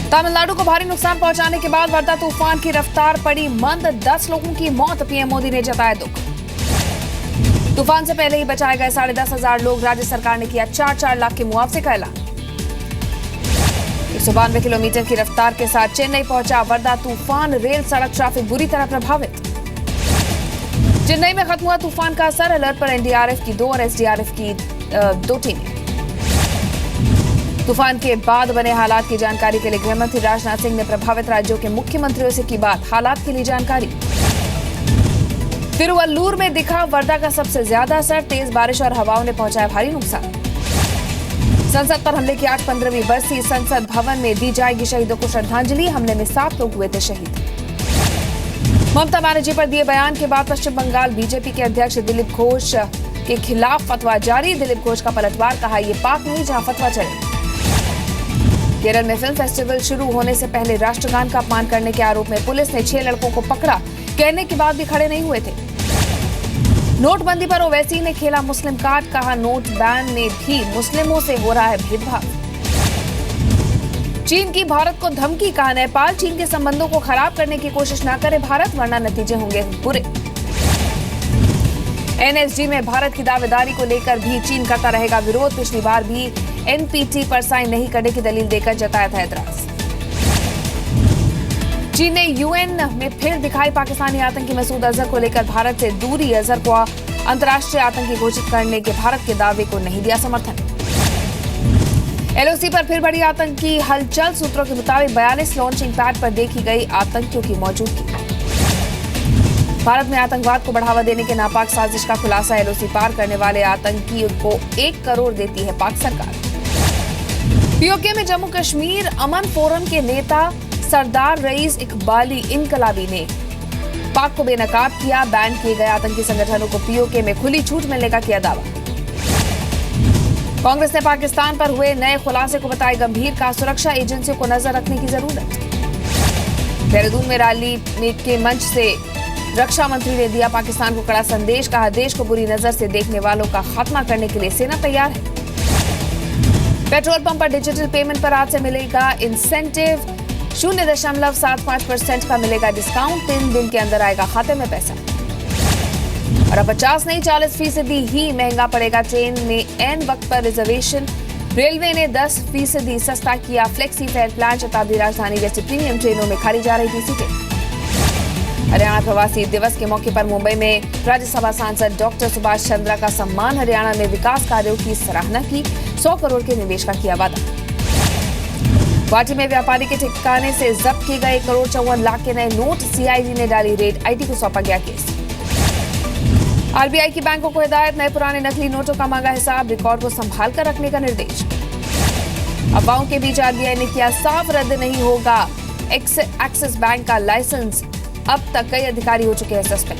तमिलनाडु को भारी नुकसान पहुंचाने के बाद वर्धा तूफान की रफ्तार पड़ी मंद, 10 लोगों की मौत, पीएम मोदी ने जताया दुख। तूफान से पहले ही बचाए गए 10,500 लोग, राज्य सरकार ने किया 4-4 लाख के मुआवजे का ऐलान। 192 किलोमीटर की रफ्तार के साथ चेन्नई पहुंचा वर्धा तूफान, रेल सड़क ट्रैफिक बुरी तरह प्रभावित। चेन्नई में खत्म हुआ तूफान का असर, अलर्ट पर एनडीआरएफ की 2 और एसडीआरएफ की 2 टीमें। तूफान के बाद बने हालात की जानकारी के लिए गृहमंत्री राजनाथ सिंह ने प्रभावित राज्यों के मुख्यमंत्रियों से की बात, हालात के लिए जानकारी। तिरुवल्लुर में दिखा वर्धा का सबसे ज्यादा असर, तेज बारिश और हवाओं ने पहुंचाया भारी नुकसान। संसद पर हमले की आज 15वीं बरसी, संसद भवन में दी जाएगी शहीदों को श्रद्धांजलि, हमले में 7 लोग हुए थे शहीद। ममता बनर्जी पर दिए बयान के बाद पश्चिम बंगाल बीजेपी के अध्यक्ष दिलीप घोष के खिलाफ फतवा जारी, दिलीप घोष का पलटवार, कहा यह पाक नहीं जहां फतवा चले। केरल में फिल्म फेस्टिवल शुरू होने से पहले राष्ट्रगान का अपमान करने के आरोप में पुलिस ने 6 लड़कों को पकड़ा, कहने के बाद भी खड़े नहीं हुए थे। नोटबंदी पर ओवैसी ने खेला मुस्लिम कार्ड, कहा नोट बैन में भी मुस्लिमों से हो रहा है भेदभाव। चीन की भारत को धमकी, कहा नेपाल चीन के संबंधों को खराब करने की कोशिश न करे भारत, वरना नतीजे होंगे बुरे। एनएसजी में भारत की दावेदारी को लेकर भी चीन करता रहेगा विरोध, पिछली बार भी एनपीटी पर साइन नहीं करने की दलील देकर जताया था एतराज। चीन ने यूएन में फिर दिखाई पाकिस्तानी आतंकी मसूद अजहर को लेकर भारत से दूरी, अजहर को अंतर्राष्ट्रीय आतंकी घोषित करने के भारत के दावे को नहीं दिया समर्थन। एलओसी पर फिर बड़ी आतंकी हलचल, सूत्रों के मुताबिक 42 लॉन्चिंग पैड पर देखी गई आतंकियों की मौजूदगी। भारत में आतंकवाद को बढ़ावा देने के नापाक साजिश का खुलासा, एलओसी पार करने वाले आतंकियों को 1 करोड़ देती है पाक सरकार। पीओके में जम्मू कश्मीर अमन फोरम के नेता सरदार रईस इकबाली इनकलाबी ने पाक को बेनकाब किया, बैन किए गए आतंकी संगठनों को पीओके में खुली छूट मिलने का किया दावा। कांग्रेस ने पाकिस्तान पर हुए नए खुलासे को बताया गंभीर, का सुरक्षा एजेंसियों को नजर रखने की जरूरत। देहरादून में रैली के मंच से रक्षा मंत्री ने दिया पाकिस्तान को कड़ा संदेश, कहा देश को बुरी नजर से देखने वालों का खात्मा करने के लिए सेना तैयार है। पेट्रोल पंप पर डिजिटल पेमेंट पर आज से मिलेगा इंसेंटिव, 0.75% का मिलेगा डिस्काउंट, 3 दिन के अंदर आएगा खाते में पैसा। और अब 50 नहीं 40% ही महंगा पड़ेगा ट्रेन में एन वक्त पर रिजर्वेशन, रेलवे ने 10% सस्ता किया फ्लेक्सी फेयर प्लान, शताब्दी राजधानी जैसी प्रीमियम ट्रेनों में खाली जा रही थी सीटें। हरियाणा प्रवासी दिवस के मौके पर मुंबई में राज्यसभा सांसद डॉक्टर सुभाष चंद्रा का सम्मान, हरियाणा में विकास कार्यों की सराहना की, 100 करोड़ के निवेश का किया वादा। गुवाहाटी में व्यापारी के ठिकाने से जब्त किए गए 1,54 लाख के नए नोट, सीआईडी ने डाली रेड, आईटी को सौंपा गया केस। आरबीआई की बैंकों को हिदायत, नए पुराने नकली नोटों का मांगा हिसाब, रिकॉर्ड को संभाल कर रखने का निर्देश। अफवाहों के बीच आरबीआई ने किया साफ, रद्द नहीं होगा एक्सिस बैंक का लाइसेंस, अब तक कई अधिकारी हो चुके हैं सस्पेंड।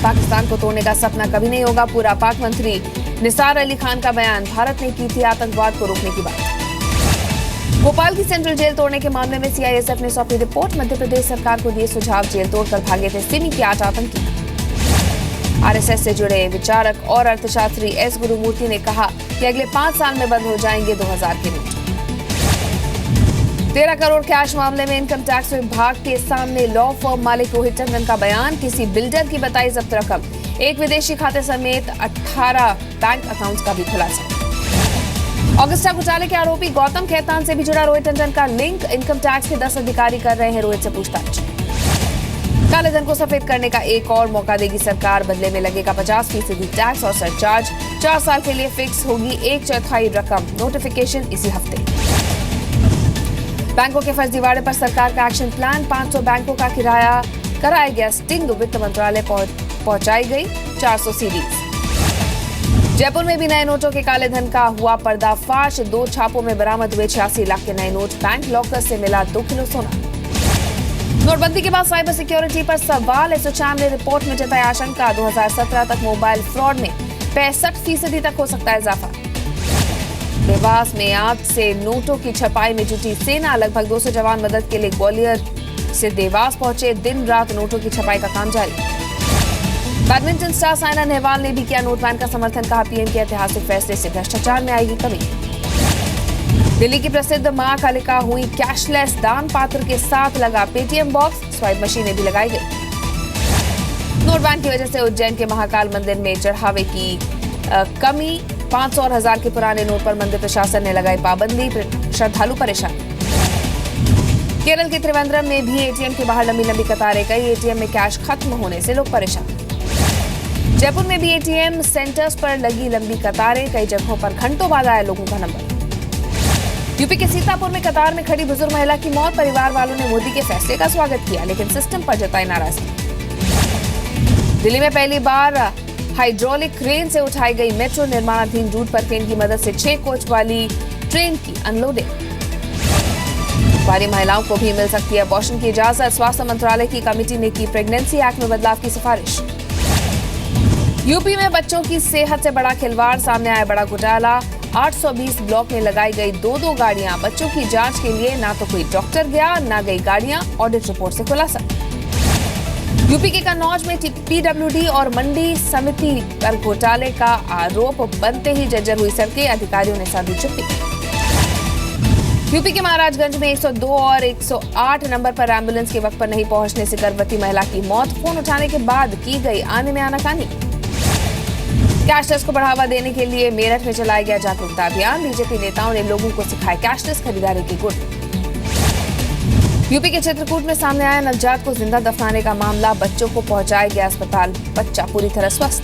पाकिस्तान को तोड़ने का सपना कभी नहीं होगा, पूरा पाक मंत्री निसार अली खान का बयान, भारत ने की थी आतंकवाद को रोकने की बात। भोपाल की सेंट्रल जेल तोड़ने के मामले में सीआईएसएफ ने सौंपी रिपोर्ट, मध्य प्रदेश सरकार को दिए सुझाव, जेल तोड़कर भागे थे सिमी के 8 आतंकी। आरएसएस से जुड़े विचारक और अर्थशास्त्री एस गुरुमूर्ति ने कहा कि अगले 5 साल में बंद हो जाएंगे 2000 के नोट। 13 करोड़ कैश मामले में इनकम टैक्स विभाग के सामने लॉ फर्म मालिक रोहित टंडन का बयान, किसी बिल्डर की बताई जब्त रकम, एक विदेशी खाते समेत 18 बैंक अकाउंट्स का भी खुलासा। ऑगस्टा घोटाले के आरोपी गौतम खेतान से भी जुड़ा रोहित टंडन का लिंक, इनकम टैक्स के 10 अधिकारी कर रहे हैं रोहित से पूछताछ। काले धन को सफेद करने का एक और मौका देगी सरकार, बदले में लगेगा 50% टैक्स और सरचार्ज, 4 साल के लिए फिक्स होगी 1/4 रकम, नोटिफिकेशन इसी हफ्ते। बैंकों के फर्जीवाड़े पर सरकार का एक्शन प्लान, 500 बैंकों का किराया कराया गया स्टिंग, वित्त मंत्रालय पहुंचाई गई 400 सीडीज। जयपुर में भी नए नोटों के काले धन का हुआ पर्दाफाश, 2 छापों में बरामद हुए 86 लाख के नए नोट, बैंक लॉकर से मिला 2 किलो सोना। नोटबंदी के बाद साइबर सिक्योरिटी पर सवाल, एसोचैम ने रिपोर्ट में जताई आशंका, 2017 तक मोबाइल फ्रॉड में 65% तक हो सकता है इजाफा। देवास में आज से नोटों की छपाई में जुटी सेना, लगभग 200 जवान मदद के लिए ग्वालियर से देवास पहुंचे, दिन रात नोटों की छपाई का काम जारी। बैडमिंटन स्टार साइना नेहवाल ने भी किया नोट बैन का समर्थन, कहा पीएम के ऐतिहासिक फैसले से भ्रष्टाचार में आएगी कमी। दिल्ली की प्रसिद्ध मां कालिका हुई कैशलेस, दान पात्र के साथ लगा पेटीएम बॉक्स, स्वाइप मशीनें भी लगाई गई। नोटबैन की वजह से उज्जैन के महाकाल मंदिर में चढ़ावे की कमी, 500 और 1000 के पुराने नोट पर मंदिर प्रशासन ने लगाई पाबंदी, श्रद्धालु परेशान। केरल के त्रिवेंद्रम में भी एटीएम के बाहर लंबी लंबी कतारें, कई एटीएम में कैश खत्म होने से लोग परेशान। जयपुर में भी एटीएम सेंटर्स पर लगी लंबी कतारें, कई जगहों पर घंटों बाद आया लोगों का नंबर। यूपी के सीतापुर में कतार में खड़ी बुजुर्ग महिला की मौत, परिवार वालों ने मोदी के फैसले का स्वागत किया, लेकिन सिस्टम पर जताई नाराजगी। दिल्ली में पहली बार हाइड्रोलिक क्रेन से उठाई गई मेट्रो, निर्माणाधीन रूट पर क्रेन की मदद से 6 कोच वाली ट्रेन की अनलोडिंग। कुंवारी महिलाओं को भी मिल सकती है अबॉर्शन की इजाजत, स्वास्थ्य मंत्रालय की कमेटी ने की प्रेगनेंसी एक्ट में बदलाव की सिफारिश। यूपी में बच्चों की सेहत से बड़ा खिलवाड़, सामने आया बड़ा घोटाला, 820 ब्लॉक में लगाई गई 2-2 गाड़ियां, बच्चों की जांच के लिए ना तो कोई डॉक्टर गया, ना गई गाड़ियां, ऑडिट रिपोर्ट से खुलासा। यूपी के कन्नौज में पीडब्ल्यूडी और मंडी समिति पर घोटाले का आरोप बनते ही जर्जर हुई सड़कें, अधिकारियों ने साधी चुप्पी। यूपी के महाराजगंज में 102 और 108 नंबर पर एम्बुलेंस के वक्त पर नहीं पहुंचने से गर्भवती महिला की मौत, फोन उठाने के बाद की गई आने में आनाकानी। कैशलेस को बढ़ावा देने के लिए मेरठ में चलाया गया जागरूकता अभियान, बीजेपी नेताओं ने लोगों को सिखाए कैशलेस खरीदारी के गुण। यूपी के चित्रकूट में सामने आया नवजात को जिंदा दफनाने का मामला, बच्चों को पहुंचाया गया अस्पताल, बच्चा पूरी तरह स्वस्थ।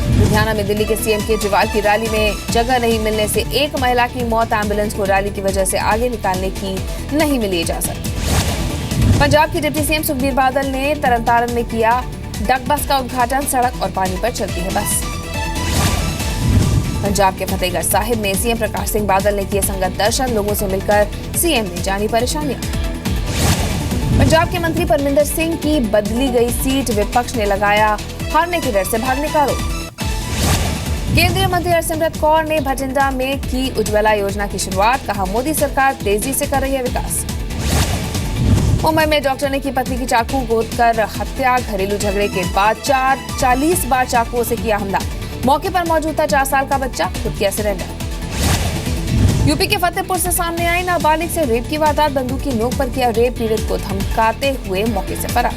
लुधियाना में दिल्ली के सीएम केजरीवाल की रैली में जगह नहीं मिलने से एक महिला की मौत, एम्बुलेंस को रैली की वजह से आगे निकालने की नहीं मिली इजाजत। पंजाब की डिप्टी सीएम सुखबीर बादल ने तरनतारन में किया डक बस का उद्घाटन, सड़क और पानी पर चलती है बस। पंजाब के फतेहगढ़ साहिब में सीएम प्रकाश सिंह बादल ने किए संगत दर्शन, लोगों से मिलकर सीएम ने जानी परेशानियां। पंजाब के मंत्री परमिंदर सिंह की बदली गई सीट, विपक्ष ने लगाया हारने के डर से भागने का आरोप। केंद्रीय मंत्री हरसिमरत कौर ने भटिंडा में की उज्ज्वला योजना की शुरुआत, कहा मोदी सरकार तेजी से कर रही है विकास। मुंबई में डॉक्टर ने की पत्नी की चाकू गोदकर हत्या, घरेलू झगड़े के बाद 40 बार चाकुओं से किया हमला, मौके पर मौजूद था 4 साल का बच्चा, खुद किया सरेंडर। यूपी के फतेहपुर से सामने आई नाबालिग से रेप की वारदात, बंदूक की नोक पर किया रेप, पीड़ित को धमकाते हुए मौके से फरार।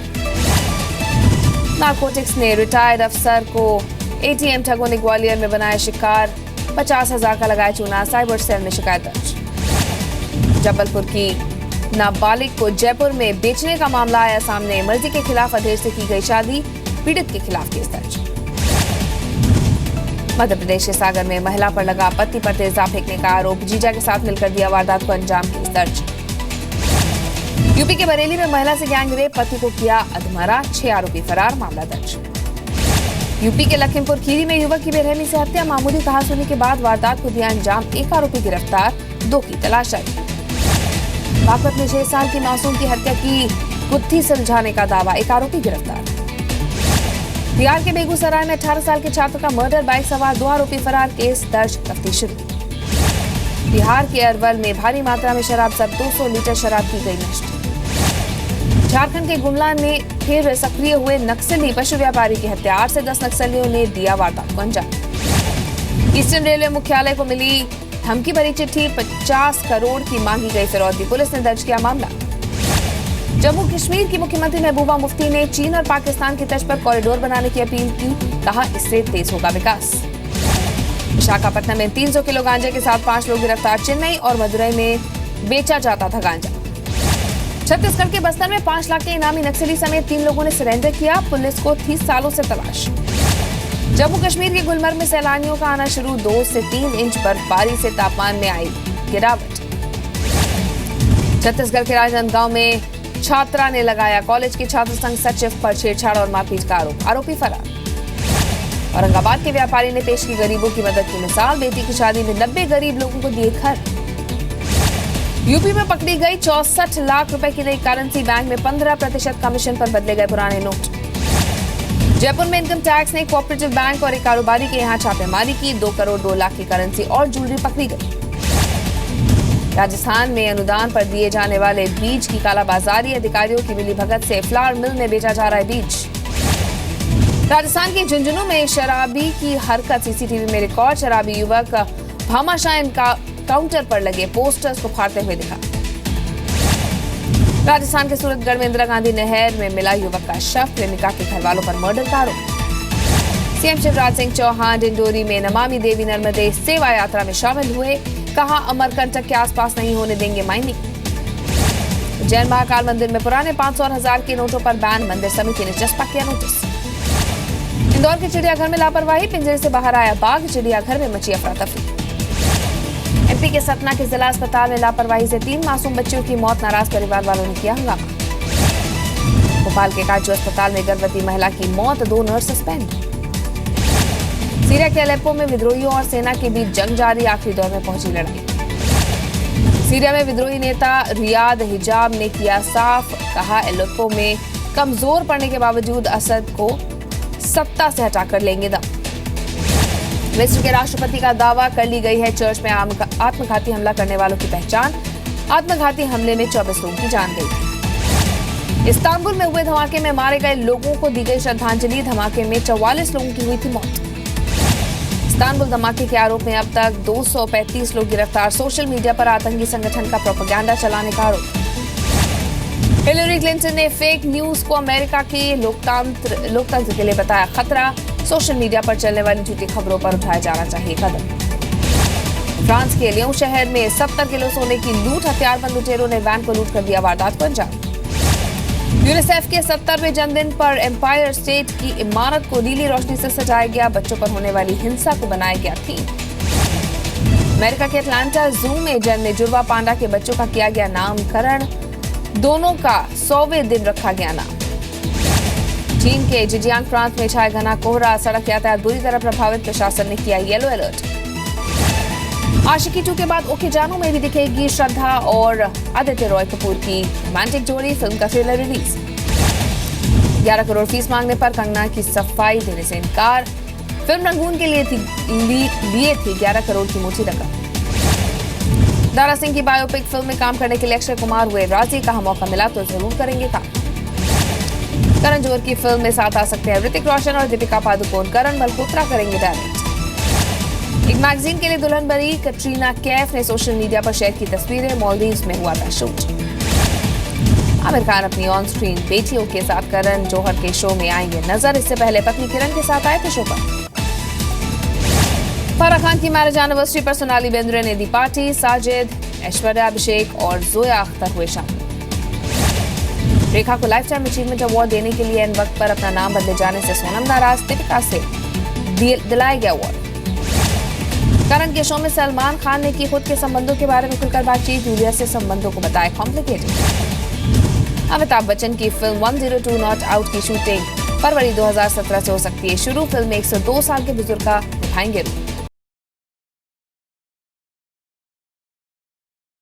नारकोटिक्स ने रिटायर्ड अफसर को एटीएम ठगों ने ग्वालियर में बनाया शिकार, 50,000 का लगाया चूना, साइबर सेल में शिकायत दर्ज। जबलपुर की नाबालिग को जयपुर में बेचने का मामला आया सामने, मर्जी के खिलाफ अधेड़ से की गई शादी, पीड़ित के खिलाफ केस दर्ज। मध्य प्रदेश के सागर में महिला पर लगा पति पर तेजाब फेंकने का आरोप, जीजा के साथ मिलकर दिया वारदात को अंजाम, केस दर्ज। यूपी के बरेली में महिला से गैंग रेप, पति को किया अधमरा, 6 आरोपी फरार, मामला दर्ज। यूपी के लखीमपुर खीरी में युवक की बेरहमी से हत्या, मामूली कहासुनी के बाद वारदात को दिया अंजाम, 1 आरोपी गिरफ्तार, 2 की तलाश जारी। बागपत में 6 साल की मासूम की हत्या की गुत्थी सुलझाने का दावा, 1 आरोपी गिरफ्तार। बिहार के बेगूसराय में 18 साल के छात्र का मर्डर, बाइक सवार 2 आरोपी फरार, केस दर्ज, तफ्तीश शुरू। बिहार के अरवल में भारी मात्रा में शराब जब्त, 200 लीटर शराब की गई नष्ट। झारखंड के गुमला में फिर सक्रिय हुए नक्सली, पशु व्यापारी की हत्या, 8 से 10 नक्सलियों ने दिया वारदात को अंजाम। ईस्टर्न रेलवे मुख्यालय को मिली धमकी भरी चिट्ठी, 50 करोड़ की मांगी गई फिरौती, पुलिस ने दर्ज किया मामला। जम्मू कश्मीर की मुख्यमंत्री महबूबा मुफ्ती ने चीन और पाकिस्तान की तर्ज पर कॉरिडोर बनाने की अपील की, कहा इससे तेज होगा विकास। विशाखापट्टनम में 300 किलो गांजे के साथ 5 लोग गिरफ्तार, चेन्नई और मदुरई में बेचा जाता था गांजा। छत्तीसगढ़ के बस्तर में 5 लाख के इनामी नक्सली समेत 3 लोगों ने सरेंडर किया, पुलिस को थी सालों से तलाश। जम्मू कश्मीर के गुलमर्ग में सैलानियों का आना शुरू, 2 से 3 इंच बर्फबारी से तापमान में आई गिरावट। छत्तीसगढ़ के राजनांदगांव में छात्रा ने लगाया कॉलेज के छात्र संघ सचिव पर छेड़छाड़ और मारपीट का आरोप, आरोपी फरार। औरंगाबाद के व्यापारी ने पेश की गरीबों की मदद की मिसाल, बेटी की शादी में 90 गरीब लोगों को दिए घर। यूपी में पकड़ी गई 64 लाख रुपए की नई करेंसी, बैंक में 15% कमीशन पर बदले गए पुराने नोट। जयपुर में इनकम टैक्स ने कोऑपरेटिव बैंक और एक कारोबारी के यहां छापेमारी की, 2 करोड़ 2 लाख की करेंसी और ज्वेलरी पकड़ी गई। राजस्थान में अनुदान पर दिए जाने वाले बीज की कालाबाजारी, अधिकारियों की मिलीभगत से फ्लावर मिल में बेचा जा रहा है बीज। राजस्थान के झुंझुनू में शराबी की हरकत, सीसीटीवी में रिकॉर्ड, शराबी युवक भामाशाह काउंटर पर लगे पोस्टर्स को फाड़ते हुए दिखा। राजस्थान के सूरतगढ़ में इंदिरा गांधी नहर में मिला युवक का शव, प्रेमिका के घर वालों पर मर्डर का आरोप। सीएम शिवराज सिंह चौहान डिंडोरी में नमामि देवी नर्मदे सेवा यात्रा में शामिल हुए, कहा अमरकंटक के आसपास नहीं होने देंगे माइनिंग। जैन महाकाल मंदिर में पुराने 500 और 1000 के नोटों पर बैन, मंदिर समिति ने चस्पा किया नोटिस। इंदौर के चिड़ियाघर में लापरवाही, पिंजरे से बाहर आया बाघ, चिड़ियाघर में मची अफरा तफरी। एमपी के सतना के जिला अस्पताल में लापरवाही से 3 मासूम बच्चों की मौत, नाराज परिवार वालों ने किया हंगामा। भोपाल के काजू अस्पताल में गर्भवती महिला की मौत, 2 नर्स सस्पेंड। सीरिया के अलेप्पो में विद्रोहियों और सेना के बीच जंग जारी, आखिरी दौर में पहुंची लड़ाई। सीरिया में विद्रोही नेता रियाद हिजाब ने किया साफ, कहा अलेप्पो में कमजोर पड़ने के बावजूद असद को सत्ता से हटाकर लेंगे दम। मिस्र के राष्ट्रपति का दावा, कर ली गई है चर्च में आत्मघाती हमला करने वालों की पहचान। आत्मघाती हमले में 24 लोगों की जान गई। इस्तांबुल में हुए धमाके में मारे गए लोगों को दी गई श्रद्धांजलि, धमाके में 44 लोगों की हुई थी मौत। इस्तांबुल धमाके के आरोप में अब तक 235 लोग गिरफ्तार, सोशल मीडिया पर आतंकी संगठन का प्रोपेगेंडा चलाने का आरोप। हिलेरी क्लिंटन ने फेक न्यूज को अमेरिका के लोकतंत्र के लिए बताया खतरा, सोशल मीडिया पर चलने वाली झूठी खबरों पर उठाया जाना चाहिए कदम। फ्रांस के लियों शहर में 70 किलो सोने की लूट, हथियारबंद लुटेरों ने वैन को लूट कर दिया वारदात को अंजाम। यूनिसेफ के 70वें जन्मदिन पर एम्पायर स्टेट की इमारत को नीली रोशनी से सजाया गया, बच्चों पर होने वाली हिंसा को बनाया गया थीम। अमेरिका के अटलांटा जू में जन्मे जुड़वा पांडा के बच्चों का किया गया नामकरण, दोनों का 100वें दिन रखा गया नाम। चीन के जिजियांग प्रांत में छाया घना कोहरा, सड़क यातायात बुरी तरह प्रभावित, प्रशासन ने किया येलो अलर्ट। आशिकी 2 के बाद ओके जानू में भी दिखेगी श्रद्धा और आदित्य रॉय कपूर की रोमांटिक जोड़ी, फिल्म का ट्रेलर रिलीज। 11 करोड़ फीस मांगने पर कंगना की सफाई देने से इनकार, फिल्म रंगून के लिए लिए थी 11 करोड़ की मोटी रकम। दारा सिंह की बायोपिक फिल्म में काम करने के लिए अक्षय कुमार हुए राजी, कहा मौका मिला तो जरूर करेंगे काम। करण जौहर की फिल्म में साथ आ सकते हैं ऋतिक रोशन और दीपिका पादुकोण, करण मल्होत्रा करेंगे डायरेक्ट। एक मैगजीन के लिए दुल्हन बनी कैटरीना कैफ ने सोशल मीडिया पर शेयर की तस्वीरें, मालदीव्स में हुआ था शूट। आमिर खान अपनी ऑन स्क्रीन बेटियों के साथ करण जौहर के शो में आएंगे नजर, इससे पहले पत्नी किरण के साथ आए थे शो पर। फराह खान की मैरिज एनिवर्सरी पर सोनाली बेंद्रे ने दी पार्टी, साजिद, ऐश्वर्या, अभिषेक और जोया अख्तर हुए शामिल। रेखा को लाइफ टाइम अचीवमेंट अवार्ड देने के लिए एन वक्त पर अपना नाम बदले जाने से सोनम नाराज, दीपिका से दिलाया गया अवार्ड। करण के शो में सलमान खान ने की खुद के संबंधों के बारे में खुलकर बातचीत, जूलिया से संबंधों को बताया कॉम्प्लिकेटेड। अमिताभ बच्चन की फिल्म 102 नॉट आउट की शूटिंग फरवरी 2017 से हो सकती है शुरू, फिल्म में 102 साल के बुजुर्ग का दिखाएंगे रूप।